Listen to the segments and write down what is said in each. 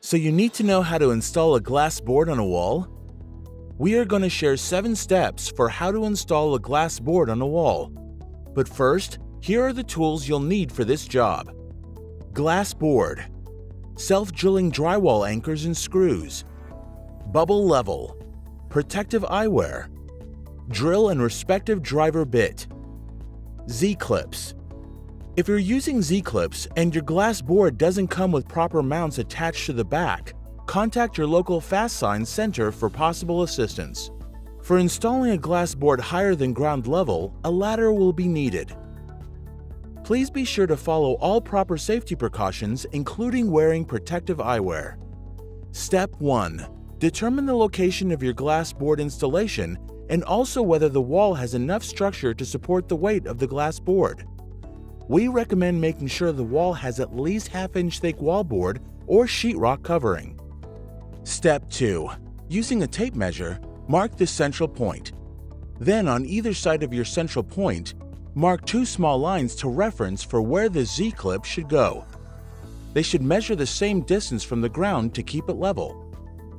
So you need to know how to install a glass board on a wall? We are going to share 7 steps for how to install a glass board on a wall. But first, here are the tools you'll need for this job. Glass board, self-drilling drywall anchors and screws, bubble level, protective eyewear, drill and respective driver bit, Z-clips. If you're using Z-clips and your glass board doesn't come with proper mounts attached to the back, contact your local FASTSIGNS center for possible assistance. For installing a glass board higher than ground level, a ladder will be needed. Please be sure to follow all proper safety precautions, including wearing protective eyewear. Step 1. Determine the location of your glass board installation and also whether the wall has enough structure to support the weight of the glass board. We recommend making sure the wall has at least half-inch thick wallboard or sheetrock covering. Step 2. Using a tape measure, mark the central point. Then on either side of your central point, mark 2 small lines to reference for where the Z-clip should go. They should measure the same distance from the ground to keep it level.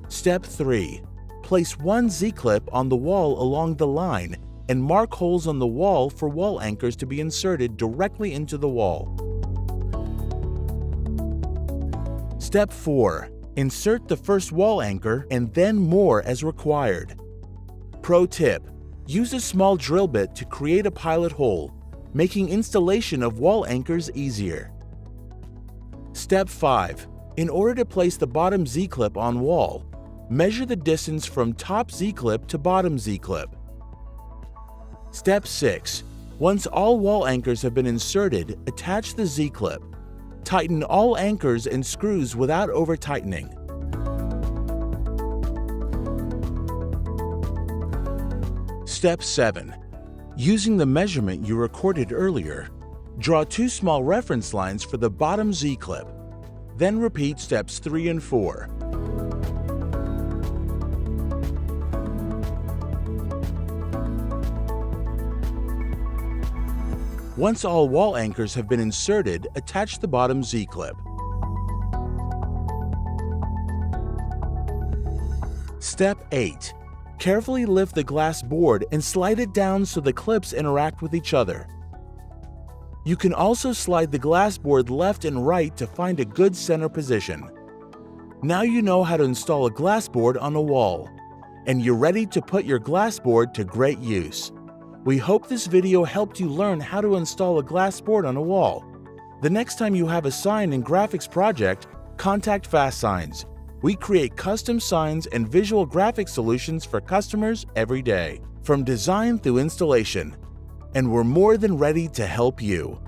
Step 3. Place 1 Z-clip on the wall along the line and mark holes on the wall for wall anchors to be inserted directly into the wall. Step 4. Insert the first wall anchor and then more as required. Pro tip: use a small drill bit to create a pilot hole, making installation of wall anchors easier. Step 5. In order to place the bottom Z-clip on wall, measure the distance from top Z-clip to bottom Z-clip. Step 6. Once all wall anchors have been inserted, attach the Z-clip. Tighten all anchors and screws without over-tightening. Step 7. Using the measurement you recorded earlier, draw 2 small reference lines for the bottom Z-clip. Then repeat steps 3 and 4. Once all wall anchors have been inserted, attach the bottom Z-clip. Step 8. Carefully lift the glass board and slide it down so the clips interact with each other. You can also slide the glass board left and right to find a good center position. Now you know how to install a glass board on a wall, and you're ready to put your glass board to great use. We hope this video helped you learn how to install a glass board on a wall. The next time you have a sign and graphics project, contact FASTSIGNS. We create custom signs and visual graphic solutions for customers every day, from design through installation. And we're more than ready to help you.